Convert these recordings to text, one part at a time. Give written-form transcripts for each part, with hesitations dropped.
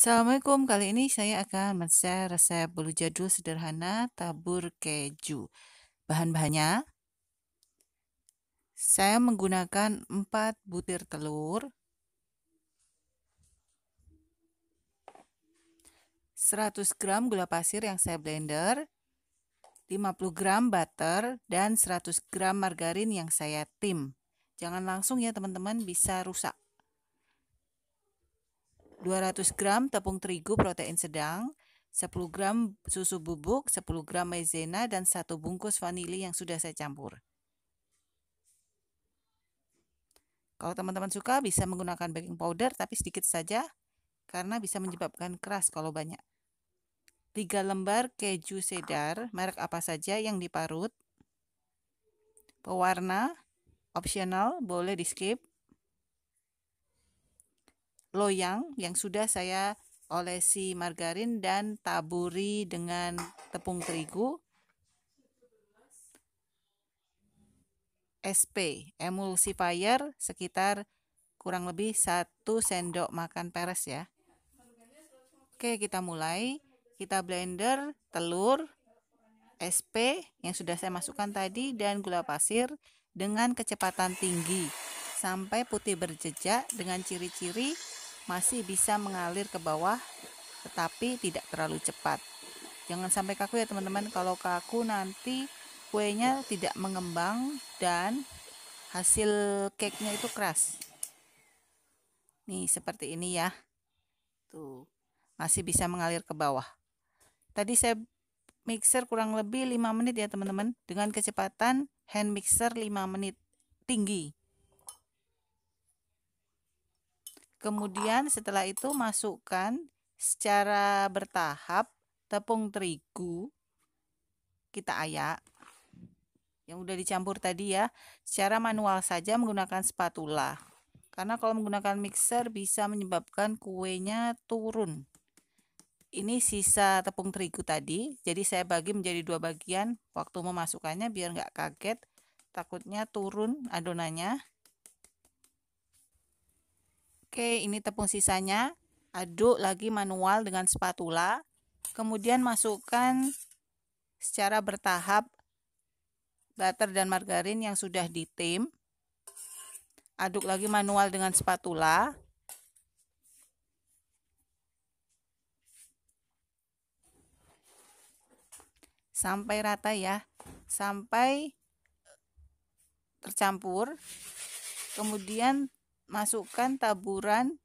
Assalamualaikum, kali ini saya akan men-share resep bolu jadul sederhana tabur keju. Bahan-bahannya, saya menggunakan 4 butir telur, 100 gram gula pasir yang saya blender, 50 gram butter, dan 100 gram margarin yang saya tim. Jangan langsung ya teman-teman, bisa rusak. 200 gram tepung terigu protein sedang, 10 gram susu bubuk, 10 gram maizena, dan 1 bungkus vanili yang sudah saya campur. Kalau teman-teman suka bisa menggunakan baking powder tapi sedikit saja karena bisa menyebabkan keras kalau banyak. 3 lembar keju cheddar, merek apa saja yang diparut. Pewarna, opsional, boleh di skip. Loyang yang sudah saya olesi margarin dan taburi dengan tepung terigu. SP, emulsifier sekitar kurang lebih 1 sendok makan peres ya. Oke, kita mulai. Kita blender telur, SP yang sudah saya masukkan tadi, dan gula pasir dengan kecepatan tinggi sampai putih berjejak dengan ciri-ciri masih bisa mengalir ke bawah tetapi tidak terlalu cepat. Jangan sampai kaku ya teman-teman, kalau kaku nanti kuenya tidak mengembang dan hasil cake-nya itu keras. Nih seperti ini ya. Tuh, masih bisa mengalir ke bawah. Tadi saya mixer kurang lebih 5 menit ya teman-teman, dengan kecepatan hand mixer 5 menit tinggi. Kemudian setelah itu masukkan secara bertahap tepung terigu, kita ayak yang udah dicampur tadi ya, secara manual saja menggunakan spatula. Karena kalau menggunakan mixer bisa menyebabkan kuenya turun. Ini sisa tepung terigu tadi, jadi saya bagi menjadi 2 bagian waktu memasukkannya biar nggak kaget, takutnya turun adonannya. Oke, ini tepung sisanya, aduk lagi manual dengan spatula, kemudian masukkan secara bertahap butter dan margarin yang sudah ditim, aduk lagi manual dengan spatula. Sampai rata ya, sampai tercampur. Kemudian masukkan taburan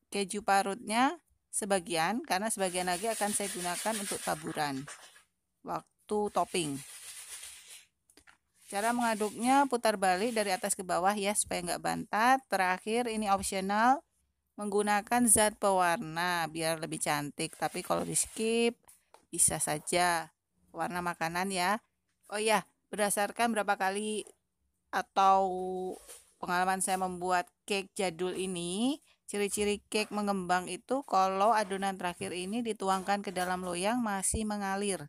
keju parutnya sebagian, karena sebagian lagi akan saya gunakan untuk taburan waktu topping. Cara mengaduknya putar balik dari atas ke bawah ya, supaya nggak bantat. Terakhir ini opsional, menggunakan zat pewarna biar lebih cantik, tapi kalau di skip bisa saja warna makanan ya. Oh ya, berdasarkan berapa kali atau pengalaman saya membuat cake jadul ini, ciri-ciri cake mengembang itu kalau adonan terakhir ini dituangkan ke dalam loyang masih mengalir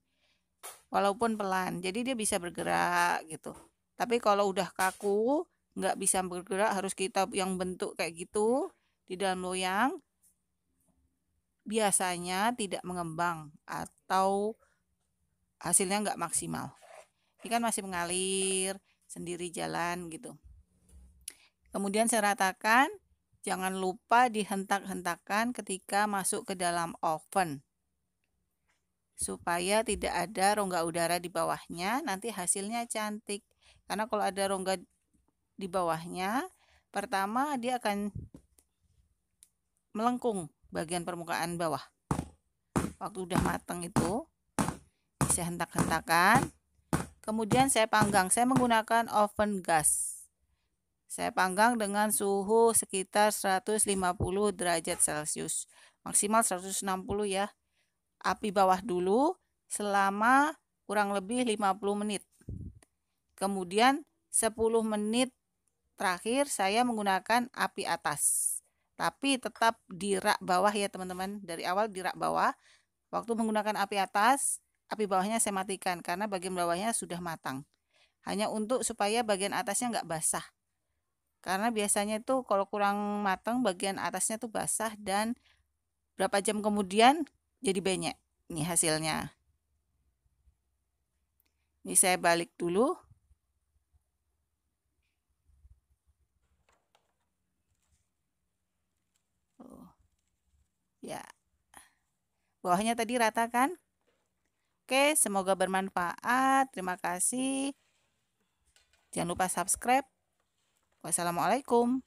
walaupun pelan, jadi dia bisa bergerak gitu. Tapi kalau udah kaku nggak bisa bergerak, harus kita yang bentuk kayak gitu di dalam loyang, biasanya tidak mengembang atau hasilnya nggak maksimal. Ini kan masih mengalir sendiri jalan gitu. Kemudian saya ratakan, jangan lupa dihentak-hentakan ketika masuk ke dalam oven supaya tidak ada rongga udara di bawahnya, nanti hasilnya cantik. Karena kalau ada rongga di bawahnya, pertama dia akan melengkung bagian permukaan bawah. Waktu udah matang itu saya hentak-hentakan, kemudian saya panggang. Saya menggunakan oven gas. Saya panggang dengan suhu sekitar 150 derajat Celcius, maksimal 160 ya. Api bawah dulu selama kurang lebih 50 menit. Kemudian 10 menit terakhir saya menggunakan api atas. Tapi tetap di rak bawah ya teman-teman. Dari awal di rak bawah. Waktu menggunakan api atas, api bawahnya saya matikan karena bagian bawahnya sudah matang. Hanya untuk supaya bagian atasnya nggak basah. Karena biasanya tuh kalau kurang matang bagian atasnya tuh basah dan berapa jam kemudian jadi benyek. Ini hasilnya. Ini saya balik dulu. Oh, ya, bawahnya tadi rata kan? Oke, semoga bermanfaat. Terima kasih. Jangan lupa subscribe. Wassalamualaikum.